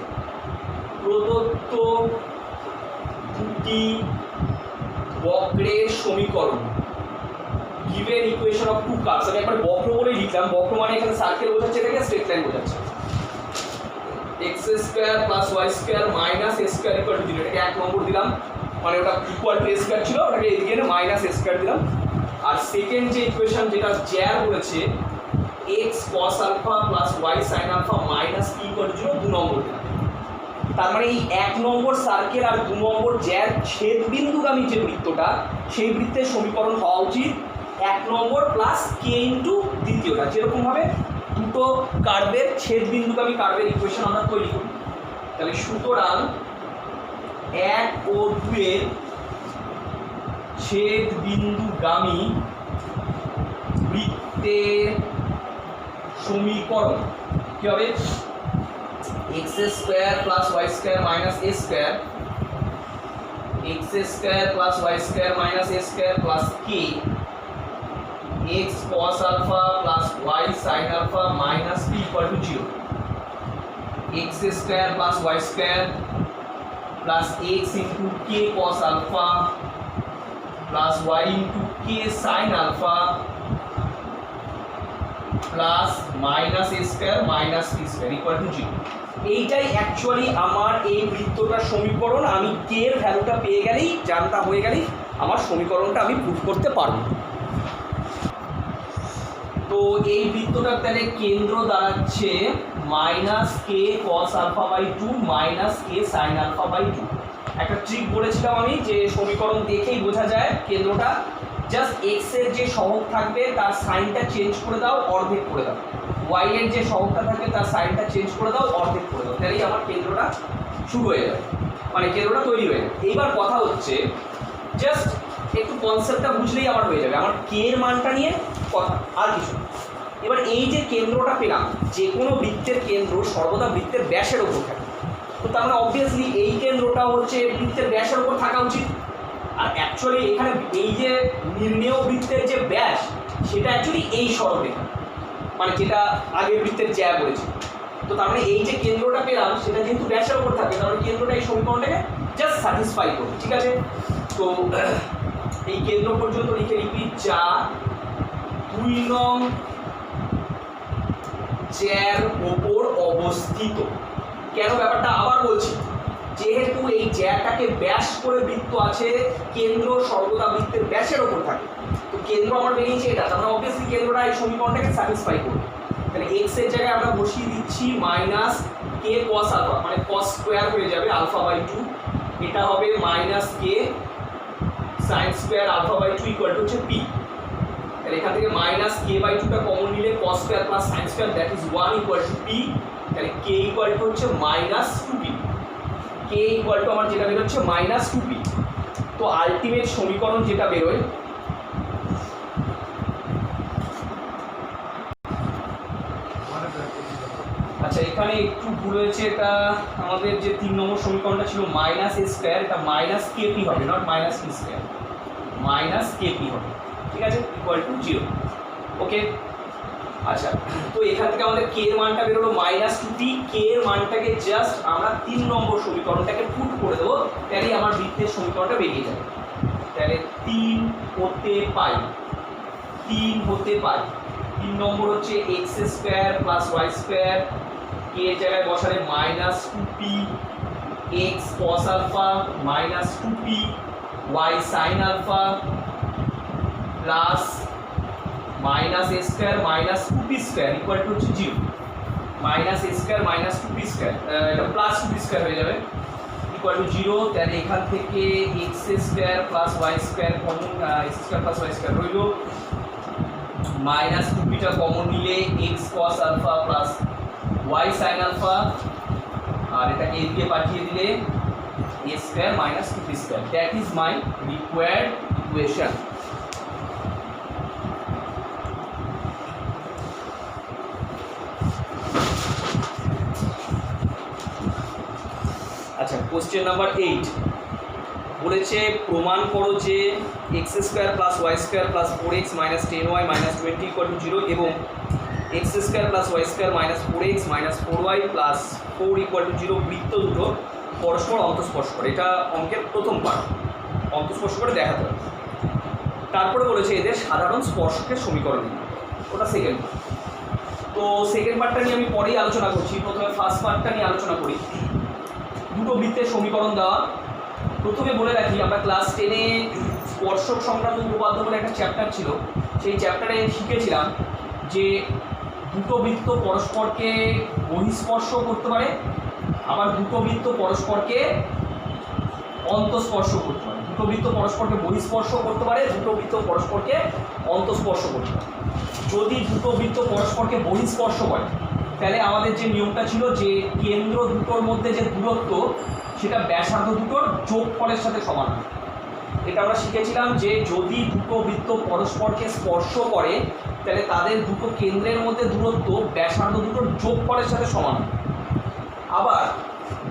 Speaker 1: প্রদত্ত দুটি বক্রের সমীকরণ, given equation of two curves. আমি একবার বক্র বলে লিখলাম, বক্র মানে এখানে সার্কেল বোঝাচ্ছে, এটাকে স্ট্রেট লাইন বোঝাচ্ছে। X square plus Y square minus a square equal to 0, এটাকে 1 নম্বর দিলাম, মানে ওটা ইকুয়াল টু এ স্কয়ার ছিল, ওটাকে এদিকে এনে মাইনাস এ স্কয়ার দিলাম। আর সেকেন্ড যে ইকুয়েশন যেটা জ্যার বলেছে x cos alpha plus Y sine alpha minus p equal to 0, 2 নম্বর দিলাম। তার মানে এই 1 নম্বর সার্কেল আর 2 নম্বর জ্যার ছেদ বিন্দুগামী যে বৃত্তটা, সেই বৃত্তের সমীকরণ হওয়া উচিত 1 নম্বর প্লাস কে ইন্টু দ্বিতীয়টা। যেরকমভাবে দুটো কার্ভের ছেদ বিন্দুগামী কার্ভের ইকুয়েশন আমরা তৈরি করি। তাহলে সুতরাং 1 ও 2 এর ছেদ বিন্দুগামী বৃত্তের সমীকরণ কি হবে? X square plus Y square minus a square x square plus Y square minus A square plus k x cos alpha plus Y sine alpha minus p equal to 0। X square plus Y square plus x into k cos alpha plus y into k sine alpha plus minus A square minus p square equal to 0। এইটাই অ্যাকচুয়ালি আমার এই বৃত্তটার সমীকরণ। আমি কে এর ভ্যালুটা পেয়ে গেলেই, জানটা হয়ে গেলেই আমার সমীকরণটা আমি প্রুফ করতে পারবো। তো এই বৃত্তটার তাহলে কেন্দ্র দাঁড়াচ্ছে minus k cos alpha by 2 minus k sine alpha by 2। একটা ট্রিক বলেছিলাম আমি যে সমীকরণ দেখেই বোঝা যায় কেন্দ্রটা। জাস্ট এক্স এর যে সহগ থাকবে তার সাইনটা চেঞ্জ করে দাও, অর্ধেক করে দাও। ওয়াই এর যে সহগটা থাকবে তার সাইনটা চেঞ্জ করে দাও, অর্ধেক করে দাও, তাহলেই আমার কেন্দ্রটা শুরু হয়ে যাবে, মানে কেন্দ্রটা তৈরি হয়ে যাবে। এইবার কথা হচ্ছে জাস্ট একটু কনসেপ্টটা বুঝলেই আমার হয়ে যাবে। আমার কে এর মানটা নিয়ে কথা, আর কিছু। এবার এই যে কেন্দ্রটা পেলাম, যে কোনো বৃত্তের কেন্দ্র সর্বদা বৃত্তের ব্যাসের ওপর থাকে। তো তার মানে অবভিয়াসলি এই কেন্দ্রটা হচ্ছে বৃত্তের ব্যাসের ওপর থাকা উচিত। আর অ্যাকচুয়ালি এখানে এই যে নির্ণেয় বৃত্তের যে ব্যাস, সেটা অ্যাকচুয়ালি এই সরলরেখা, মানে যেটা আগের বৃত্তের জ্যা বলেছে। তো তার মানে এই যে কেন্দ্রটা পেলাম সেটা যেহেতু ব্যাসের ওপর থাকে, তার মানে কেন্দ্রটা এই সমীকরণটাকে জাস্ট স্যাটিসফাই করবে। ঠিক আছে, তো এই কেন্দ্র পর্যন্ত লিখে রিপিট, যা 2 নং জ্যার ওপর অবস্থিত। কেন ব্যাপারটা আবার বলছি, যেহেতু এই জ্যাটাকে ব্যাস করে বৃত্ত আছে, কেন্দ্র সর্বদা বৃত্তের ব্যাসের ওপর থাকে। তো কেন্দ্র আমার বেরিয়েছে এটা, তার মানে অবভিয়াসলি কেন্দ্রটা এই সমীকরণটাকে স্যাটিসফাই করবে। তাহলে এক্স এর জায়গায় আমরা বসিয়ে দিচ্ছি মাইনাস কে কস আলফা, মানে কস স্কোয়ার হয়ে যাবে আলফা বাই 2। এটা হবে minus k sine square alpha by 2 equal to হচ্ছে পি। তাহলে এখান থেকে মাইনাস কে বাই 2টা কমন নিলে cos square plus sine square that is 1 equal to p. তাহলে কে ইকুয়াল টু হচ্ছে মাইনাস 2পি। কে ইকুয়াল টু আমার যেটা বেরোচ্ছে মাইনাস 2পি। তো আলটিমেট সমীকরণ যেটা বেরোয়, আচ্ছা এখানে একটু ভুল হয়েছে, এটা আমাদের যে 3 নম্বর সমীকরণটা ছিল মাইনাস এ স্কোয়ার, এটা মাইনাস কেপি হবে, not minus p square, minus KP হবে। ঠিক আছে, ইকুয়াল টু 0। ওকে, আচ্ছা তো এখান থেকে আমাদের কে এর মানটা বেরোলো মাইনাস 2পি। কে এর মানটাকে জাস্ট আমরা 3 নম্বর সমীকরণটাকে পুট করে দেবো, তাহলেই আমার বৃত্তের সমীকরণটা বেরিয়ে যাবে। তাহলে 3 হতে পাই, 3 হতে পাই। 3 নম্বর হচ্ছে x square plus Y square, K এর জায়গায় বসালে মাইনাস 2পি এক্স কস আলফা মাইনাস 2পি Y sine alpha plus minus এ স্কোয়ার মাইনাস 2পি স্কোয়ার ইকুয়াল টু হচ্ছে 0। মাইনাস এ স্কোয়ার মাইনাস 2পি স্কোয়ার, এটা প্লাস 2পি স্কোয়ার হয়ে যাবে, ইকুয়াল টু 0। তাহলে এখান থেকে X square plus Y square common, X square plus Y square রইল, মাইনাস 2পিটা কমন নিলে X cos alpha plus Y sine alpha, আর এটাকে এদিকে পাঠিয়ে দিলে এ স্কোয়ার মাইনাস 2পি square. That is my required equation. আচ্ছা, কোশ্চেন নাম্বার 8 বলেছে প্রমাণ করো যে X square plus Y square plus 4x minus 10y minus 20 equal to 0 এবং X square plus Y square minus 4x minus 4y plus 4 equal to 0 বৃত্ত দুটো পরস্পর অন্তঃস্পর্শ করে। এটা অঙ্কের প্রথম পার্ট, অন্তঃস্পর্শ করে দেখাতে হবে। তারপরে বলেছে এদের সাধারণ স্পর্শকের সমীকরণ, ওটা সেকেন্ড পার্ট। তো সেকেন্ড পার্টটা নিয়ে আমি পরেই আলোচনা করছি, প্রথমে ফার্স্ট পার্টটা নিয়ে আলোচনা করি। দুটো বৃত্তের সমীকরণ দেওয়া। প্রথমে বলে রাখি, আমরা ক্লাস 10-এ স্পর্শক সংক্রান্ত উপপাদ্য বলে একটা চ্যাপ্টার ছিল, সেই চ্যাপ্টারে শিখেছিলাম যে দুটো বৃত্ত পরস্পরকে বহিঃস্পর্শ করতে পারে, আবার দুটো বৃত্ত পরস্পরকে অন্তঃস্পর্শ করতে পারে। দুটো বৃত্ত পরস্পরকে বহিঃস্পর্শ করতে পারে, দুটো বৃত্ত পরস্পরকে অন্তঃস্পর্শ করতে পারে। যদি দুটো বৃত্ত পরস্পরকে বহিঃস্পর্শ করে, তাহলে আমাদের যে নিয়মটা ছিল যে কেন্দ্র দুটোর মধ্যে যে দূরত্ব, সেটা ব্যাসার্ধ দুটোর যোগফলের সাথে সমান হয়। এটা আমরা শিখেছিলাম যে যদি দুটো বৃত্ত পরস্পরকে স্পর্শ করে, তাহলে তাদের দুটো কেন্দ্রের মধ্যে দূরত্ব ব্যাসার্ধ দুটোর যোগফলের সাথে সমান হয়। আবার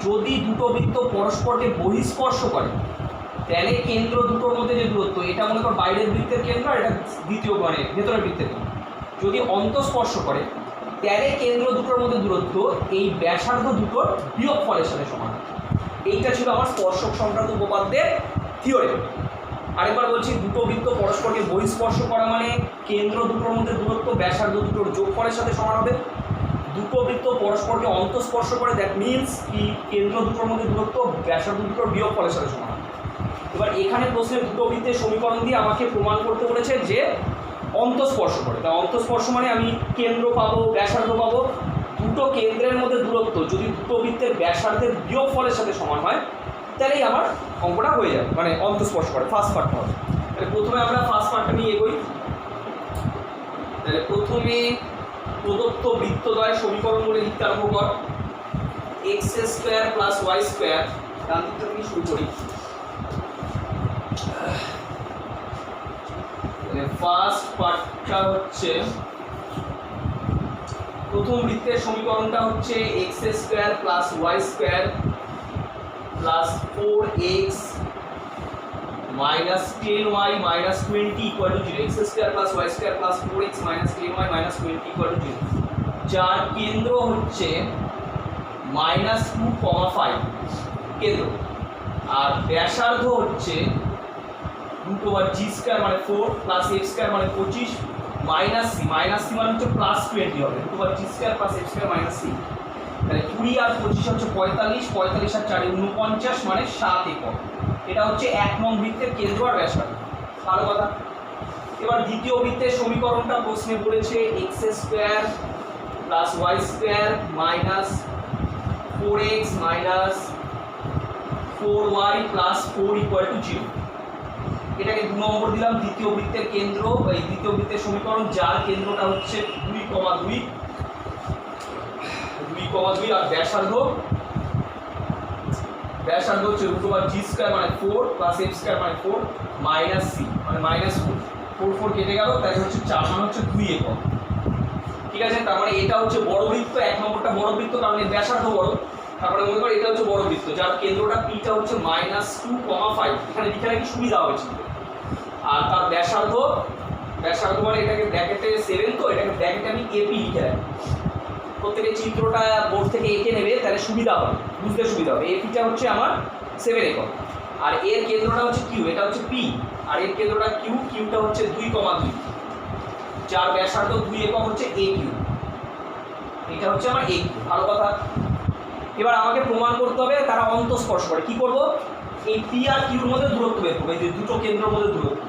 Speaker 1: যদি দুটো বৃত্ত পরস্পরকে বহিঃস্পর্শ করে, তাহলে কেন্দ্র দুটোর মধ্যে যে দূরত্ব, এটা মনে কর বাইরের বৃত্তের কেন্দ্র, আর এটা দ্বিতীয় মানে ভেতরের বৃত্তের কেন্দ্র, যদি অন্তঃস্পর্শ করে তাহলে কেন্দ্র দুটোর মধ্যে দূরত্ব এই ব্যাসার্ধ দুটোর বিয়োগফলের সাথে সমান। এইটা ছিল আমার স্পর্শক সংক্রান্ত উপপাদ্যের থিওরি। আরেকবার বলছি, দুটো বৃত্ত পরস্পরকে বহিঃস্পর্শ করা মানে কেন্দ্র দুটোর মধ্যে দূরত্ব ব্যাসার্ধ দুটোর যোগফলের সাথে সমান হবে। দুটো বৃত্ত পরস্পরকে অন্তঃস্পর্শ করে, দ্যাট মিনস কি কেন্দ্র দুটোর মধ্যে দূরত্ব ব্যাসার্ধ দুটোর বিয়োগফলের সাথে সমান হবে। এবার এখানে প্রশ্নের দুটো বৃত্তের সমীকরণ দিয়ে আমাকে প্রমাণ করতে বলেছে যে অন্তঃস্পর্শ করে। তা অন্তঃস্পর্শ মানে আমি কেন্দ্র পাবো, ব্যাসার্ধ পাবো। দুটো কেন্দ্রের মধ্যে দূরত্ব যদি দুটো বৃত্তের ব্যাসার্ধের বিয়োগফলের সাথে সমান হয় তাহলেই আমার অঙ্কটা হয়ে যাবে, মানে অন্তঃস্পর্শ করে। ফার্স্ট পার্টটা হবে। তাহলে প্রথমে আমরা ফার্স্ট পার্টটা নিয়ে এগোই। তাহলে প্রথমে প্রদত্ত বৃত্তদ্বয় সমীকরণগুলো লিখতে আরম্ভ কর। X square plus Y square, ডান দিকটা থেকে শুরু করি। ফার্স্ট পার্টটা হচ্ছে প্রথম বৃত্তের সমীকরণটা হচ্ছে x square plus Y square plus 4x minus 10y minus 20 equal to 0। X square plus Y square plus 4x minus 10y minus 20 equal to 0, যার কেন্দ্র হচ্ছে -2,5 কেন্দ্র, আর ব্যাসার্ধ হচ্ছে √g স্কোয়ার মানে 4 প্লাস x স্কোয়ার মানে 25 মাইনাস c মানে হচ্ছে প্লাস 20 হবে, √g square plus x square minus c। তাহলে 20 আর 25 হচ্ছে 45, 45 আর 4 49 মানে 7 একক। এটা হচ্ছে 1 নং বৃত্তের কেন্দ্র আর ব্যাসার্ধ। ভালো কথা। এবার দ্বিতীয় বৃত্তের সমীকরণটা প্রশ্নে বলেছে x square plus Y square minus 4x minus 4y plus 4 equal to 0। এটাকে 2 নম্বর দিলাম। দ্বিতীয় বৃত্তের কেন্দ্র, এই দ্বিতীয় বৃত্তের সমীকরণ যার কেন্দ্রটা হচ্ছে 2,2 আর ব্যাসার্ধ হচ্ছে √g স্কোয়ার মানে 4 প্লাস x স্কোয়ার মানে 4 মাইনাস c মানে -4 4 কেটে গেল, তাই হচ্ছে 4 মানে হচ্ছে 2 একক। ঠিক আছে, তার মানে এটা হচ্ছে বড় বৃত্ত। 1 নম্বরটা বড় বৃত্ত কারণ এর ব্যাসার্ধ বড়। তারপরে মনে করো এটা হচ্ছে বড় বৃত্ত যার কেন্দ্রটা p-টা হচ্ছে -2,5, এখানে লিখে রাখি সুবিধা হবে। আর তার ব্যাসার্ধ মানে এটাকে ব্র্যাকেটে 7, তো এটাকে ব্র্যাকেটে আমি AP লিখে রাখি। প্রত্যেকের চিত্রটা বোর্ড থেকে এঁকে নেবে, তাহলে সুবিধা হবে, বুঝতে সুবিধা হবে। AP-টা হচ্ছে আমার 7 একক, আর এর কেন্দ্রটা হচ্ছে Q, এটা হচ্ছে P, আর এর কেন্দ্রটা Q-টা হচ্ছে 2,2, যার ব্যাসার্ধ 2 একক হচ্ছে AQ। এটা হচ্ছে আমার AQ। ভালো কথা। এবার আমাকে প্রমাণ করতে হবে তারা অন্তঃস্পর্শ করে। কি করব? এই P আর Q এর মধ্যে দূরত্ব বের করবো, এই যে দুটো কেন্দ্রের মধ্যে দূরত্ব,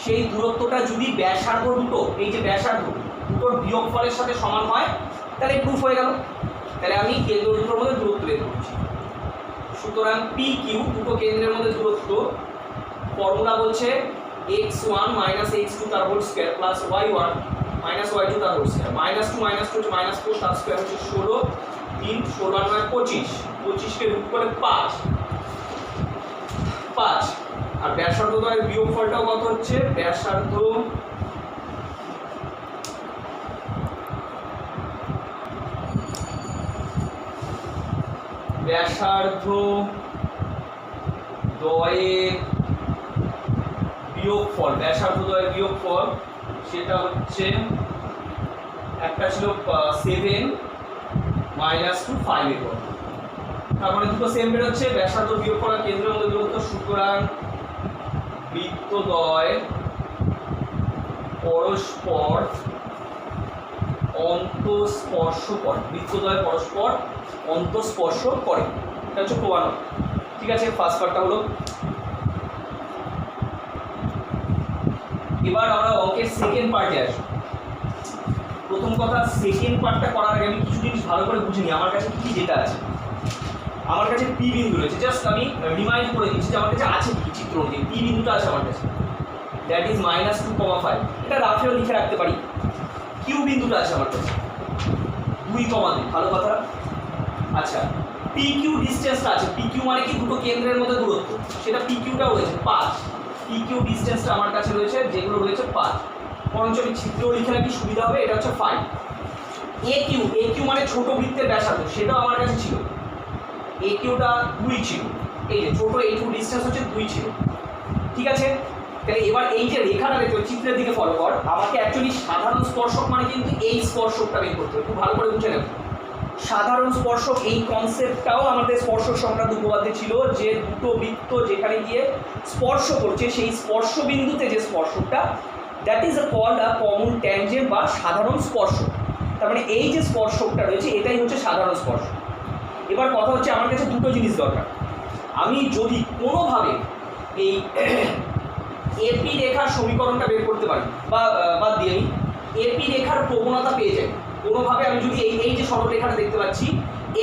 Speaker 1: সেই দূরত্বটা যদি ব্যাসার্ধ দুটো, এই যে ব্যাসার্ধ দুটোর বিয়োগফলের সাথে সমান হয় তাহলে প্রুফ হয়ে গেল। তাহলে আমি কেন্দ্র দুটোর মধ্যে দূরত্ব বের করছি। সুতরাং PQ দুটো কেন্দ্রের মধ্যে দূরত্ব, ফর্মুলা বলছে x1 মাইনাস x2 তার whole square plus y1 minus y2 তার হোল স্কোয়ার, -2 -2 হচ্ছে -4 তার স্কোয়ার হচ্ছে 16, 3 16 আর 9 25, 25কে রুট করে 5, আর ব্যাসার্ধ দ্বয়ের বিয়োগফলটাও কত হচ্ছে? ব্যাসার্ধ দ্বয়ের বিয়োগফল, সেটা হচ্ছে একটা ছিল 7 -2 5 একক। তারপরে দুটো সেম বেরোচ্ছে, ব্যাসার্ধ বিয়োগফল আর কেন্দ্রের মধ্যে দূরত্ব। সুতরাং বৃত্তদ্বয় পরস্পর অন্তঃস্পর্শ করে, এটা হচ্ছে প্রমাণ। ঠিক আছে, ফার্স্ট পার্টটা হলো। এবার আমরা অঙ্কের সেকেন্ড পার্টে আসবো। প্রথম কথা, সেকেন্ড পার্টটা করার আগে আমি কিছু জিনিস ভালো করে বুঝে নিই। আমার কাছে কি যেটা আছে, আমার কাছে পি বিন্দু রয়েছে। জাস্ট আমি রিমাইন্ড করে দিচ্ছি যে আমার কাছে আছে কি চিত্র অনুযায়ী পি বিন্দুটা আছে আমার কাছে, দ্যাট ইজ -2,5। এটা রাফেও লিখে রাখতে পারি। কিউ বিন্দুটা আছে আমার কাছে 2,2। ভালো কথা। আচ্ছা, PQ ডিসটেন্সটা আছে। PQ মানে কি? দুটো কেন্দ্রের মধ্যে দূরত্ব, সেটা PQ-টা রয়েছে 5। PQ ডিসটেন্সটা আমার কাছে রয়েছে, যেগুলো রয়েছে 5। বরঞ্চ আমি চিত্র লিখে রাখি, সুবিধা হবে। এটা হচ্ছে 5। AQ মানে ছোট বৃত্তের ব্যাসার্ধ, সেটাও আমার কাছে ছিল। AQ-টা 2 ছিল। এই যে ছোট এইটুকু ডিস্টেন্স হচ্ছে 2 ছিল, ঠিক আছে। তাহলে এবার এই যে রেখাটা দেখতে চিত্রের দিকে ফলো কর, আমাকে অ্যাকচুয়ালি সাধারণ স্পর্শক মানে কিন্তু এই স্পর্শকটা বের করতে হবে, খুব ভালো করে বুঝে নেব। সাধারণ স্পর্শক এই কনসেপ্টটাও আমাদের স্পর্শক সংক্রান্ত উপপাদ্যে ছিল, যে দুটো বৃত্ত যেখানে গিয়ে স্পর্শ করছে সেই স্পর্শ বিন্দুতে যে স্পর্শকটা, that is called a common tangent বা সাধারণ স্পর্শক। তার মানে এই যে স্পর্শকটা রয়েছে এটাই হচ্ছে সাধারণ স্পর্শক। এবার কথা হচ্ছে আমার কাছে দুটো জিনিস দরকার। আমি যদি কোনোভাবে এই এপি রেখার সমীকরণটা বের করতে পারি, বা বাদ দিয়ে আমি এপি রেখার প্রবণতা পেয়ে যাই কোনোভাবে, আমি যদি এই যে সরলরেখাটা দেখতে পাচ্ছি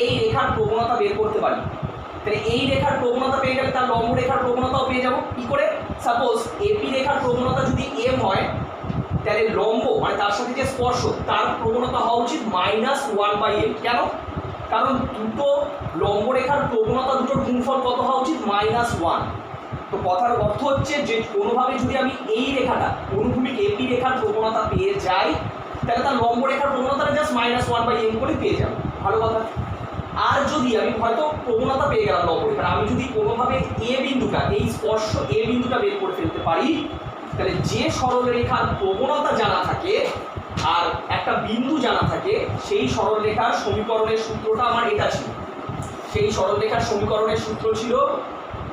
Speaker 1: এই রেখার প্রবণতা বের করতে পারি, তাহলে এই রেখার প্রবণতা পেয়ে গেলে তার লম্ব রেখার প্রবণতাও পেয়ে যাব। কি করে? সাপোজ এপি রেখার প্রবণতা যদি এম হয়, তাহলে লম্ব মানে তার সাথে যে স্পর্শ তার প্রবণতা হওয়া উচিত -1/m। কেন? কারণ দুটো লম্ব রেখার প্রবণতা দুটোর গুণফল কত হওয়া উচিত? -1। তো কথার অর্থ হচ্ছে যে কোনোভাবে যদি আমি এই রেখাটা অনুভূমিক এপি রেখার প্রবণতা পেয়ে যাই, তাহলে তার লম্ব রেখার প্রবণতাটা জাস্ট -1/m করে পেয়ে যাবো, ভালো কথা। আর যদি আমি হয়তো প্রবণতা পেয়ে গেলাম লম্ব রেখার, আমি যদি কোনোভাবে এ বিন্দুটা, এই স্পর্শ এ বিন্দুটা বের করে ফেলতে পারি, তাহলে যে সরলরেখার প্রবণতা জানা থাকে আর একটা বিন্দু জানা থাকে, সেই সরলরেখার সমীকরণের সূত্রটা আমার এটা ছিল। সেই সরলরেখার সমীকরণের সূত্র ছিল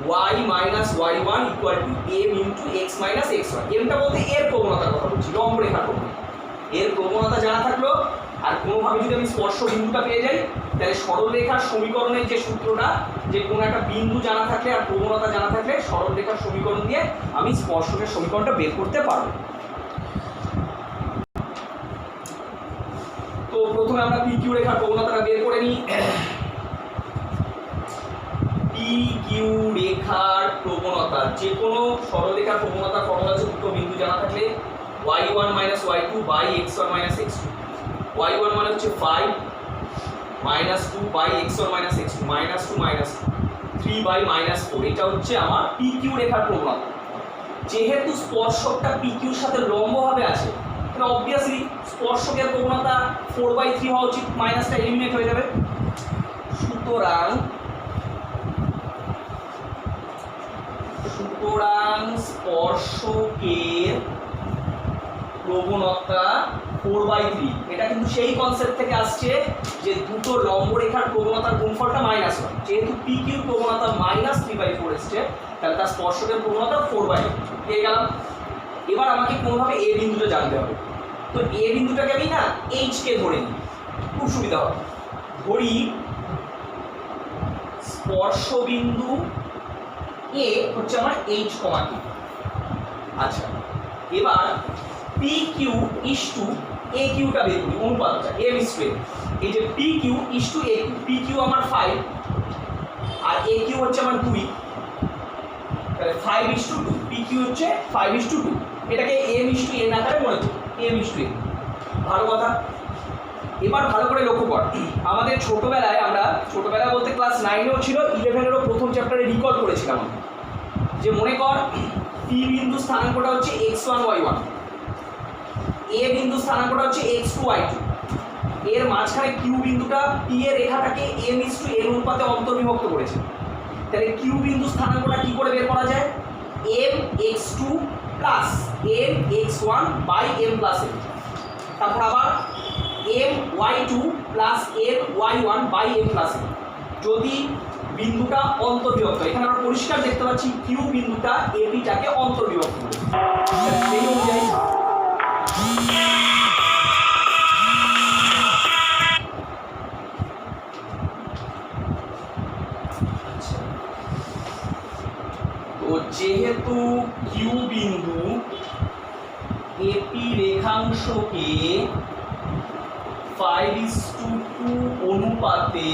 Speaker 1: y - y1 = m × x - x1। এমটা বলতে এর প্রবণতার কথা বলছি, লম্ব রেখার প্রবণতা। এর প্রবণতা জানা থাকলো আর কোনোভাবে যদি আমি স্পর্শ বিন্দুটা পেয়ে যাই, তাহলে সরলরেখার সমীকরণের যে সূত্রটা, যে কোনো একটা বিন্দু জানা থাকলে আর প্রবণতা জানা থাকলে সরলরেখার সমীকরণ দিয়ে আমি স্পর্শকের সমীকরণটা বের করতে পারবো। তো প্রথমে আমরা পি কিউ রেখার প্রবণতাটা বের করে নিই। পি কিউ রেখার প্রবণতা, যে কোনো সরলরেখার প্রবণতার ফর্মুলা আছে দুটো বিন্দু জানা থাকলে y1 - y2 / x1 - x2। y1 মানে হচ্ছে 5 -2 / x1 - x2, -2 - 3 / -4। এটা হচ্ছে আমার পি কিউ রেখার প্রবণতা। যেহেতু স্পর্শকটা পি কিউর সাথে লম্বভাবে আছে, তাহলে অবভিয়াসলি স্পর্শকের প্রবণতা 4/3 হওয়া উচিত, মাইনাসটা এলিমিনেট হয়ে যাবে। সুতরাং স্পর্শকের প্রবণতা 4/3। এটা কিন্তু সেই কনসেপ্ট থেকে আসছে যে দুটো লম্ব রেখার প্রবণতার গুণফলটা -1। যেহেতু পি কিউ প্রবণতা -3/4 এসছে, তাহলে তার স্পর্শকের প্রবণতা 4/3 পেয়ে গেলাম। এবার আমাকে কোনোভাবে এ বিন্দুটা জানতে হবে। তো এ বিন্দুটাকে আমি না এইচ কে ধরে নিই, খুব সুবিধা হবে। ধরি স্পর্শবিন্দু এ হচ্ছে আমার এইচ, কে। আচ্ছা, এবার পি কিউ ইস টু এ কিউটা বের করি, অনুপাতটা m²। এই যে P Q is to A Q, P Q আমার 5 আর এ কিউ হচ্ছে আমার 2, তাহলে 5:2। পি কিউ হচ্ছে 5:2। এটাকে m/n আকারে মনে করো, m/n। ভালো কথা। এবার ভালো করে লক্ষ্য কর, আমাদের ছোটবেলায়, আমরা ছোটবেলায় বলতে ক্লাস 9-এও ছিল, 11-এরও প্রথম চ্যাপ্টারে রিকল করেছিলাম যে মনে কর পি বিন্দু স্থানাঙ্কটা হচ্ছে x1 y1, এ বিন্দু স্থানাঙ্কটা হচ্ছে x2 y2, এর মাঝখানে কিউ বিন্দুটা পি এর রেখাটাকে m/n অনুপাতে অন্তর্বিভক্ত করেছে। তাহলে কিউ বিন্দু স্থানাঙ্কটা কি করে বের করা যায়? mx2 plus mx1 by m plus n। তারপর আবার my2 plus my1 by m plus n। যদি বিন্দুটা অন্তর্বিভক্ত, এখানে আমরা পরিষ্কার দেখতে পাচ্ছি কিউ বিন্দুটা এপিটাকে অন্তর্বিভক্ত করেছে। সেই অনুযায়ী তো যেহেতু কিউ বিন্দু এপি রেখাংশকে 5:2 অনুপাতে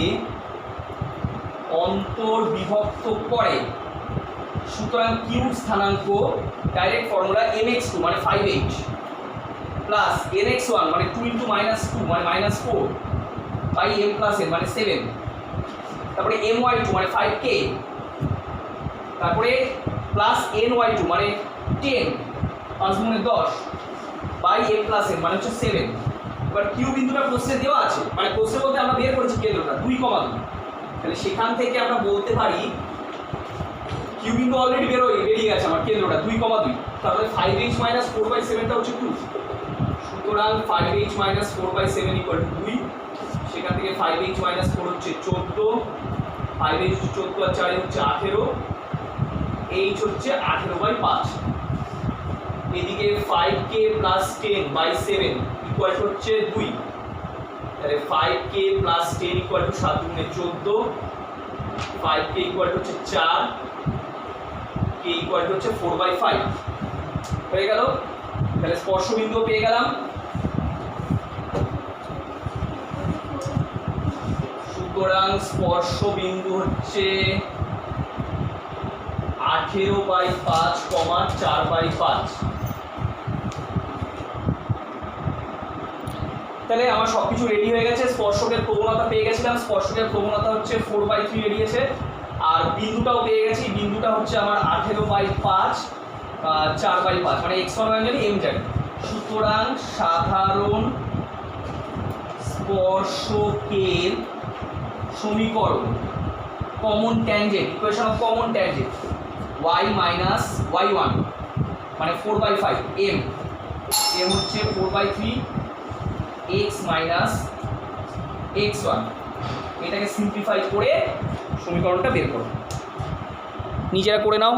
Speaker 1: অন্তর্বিভক্ত করে, সুতরাং কিউ স্থানাঙ্ক ডাইরেক্ট ফর্মুলা mx2 মানে 5h প্লাস nx1 মানে 2 × -2 মানে -4 বাই m প্লাস n মানে 7, তারপরে my2 মানে 5k, তারপরে প্লাস ny2 মানে 10 5 গুণে 10 বাই m প্লাস n মানে হচ্ছে 7। এবার কিউ বিন্দুটা প্রশ্নে দেওয়া আছে, মানে প্রশ্নে বলতে আমরা বের করেছি কেন্দ্রটা 2,2, তাহলে সেখান থেকে আমরা বলতে পারি কিউ বিন্দু অলরেডি বেরিয়ে গেছে আমার কেন্দ্রটা 2,2, তাহলে 5h মাইনাস 4/7টা হচ্ছে 2। সুতরাং 5h মাইনাস 4/7 ইকুয়াল টু 2। সেখান থেকে 5h মাইনাস 4 হচ্ছে 14, 5h 14 আর 4 হচ্ছে 18, h হচ্ছে 18/5। এদিকে 5k প্লাস 10/7 ইকুয়াল টু হচ্ছে 2, তাহলে 5k প্লাস 10 ইকুয়াল টু 7 গুণে 14, 5k ইকুয়াল টু হচ্ছে 4, k ইকুয়াল টু হচ্ছে 4/5 হয়ে গেল। তাহলে স্পর্শবিন্দু পেয়ে গেলাম। সুতরাং স্পর্শবিন্দু হচ্ছে 18/5, 4/5। তাহলে আমার সবকিছু রেডি হয়ে গেছে। স্পর্শকের প্রবণতা পেয়ে গেছিলাম, স্পর্শকের প্রবণতা হচ্ছে 4/3 বেরিয়েছে। আর বিন্দুটাও পেয়ে গেছি, বিন্দুটা হচ্ছে আমার 18/5, 4/5, মানে x1 জানি m জানি। সুতরাং সাধারণ স্পর্শকের সমীকরণ, common tangent, equation of common tangent, y minus y1 মানে 4/5, m হচ্ছে 4/3, x মাইনাস x1। এটাকে সিম্পলিফাই করে সমীকরণটা বের করো, নিজেরা করে নাও।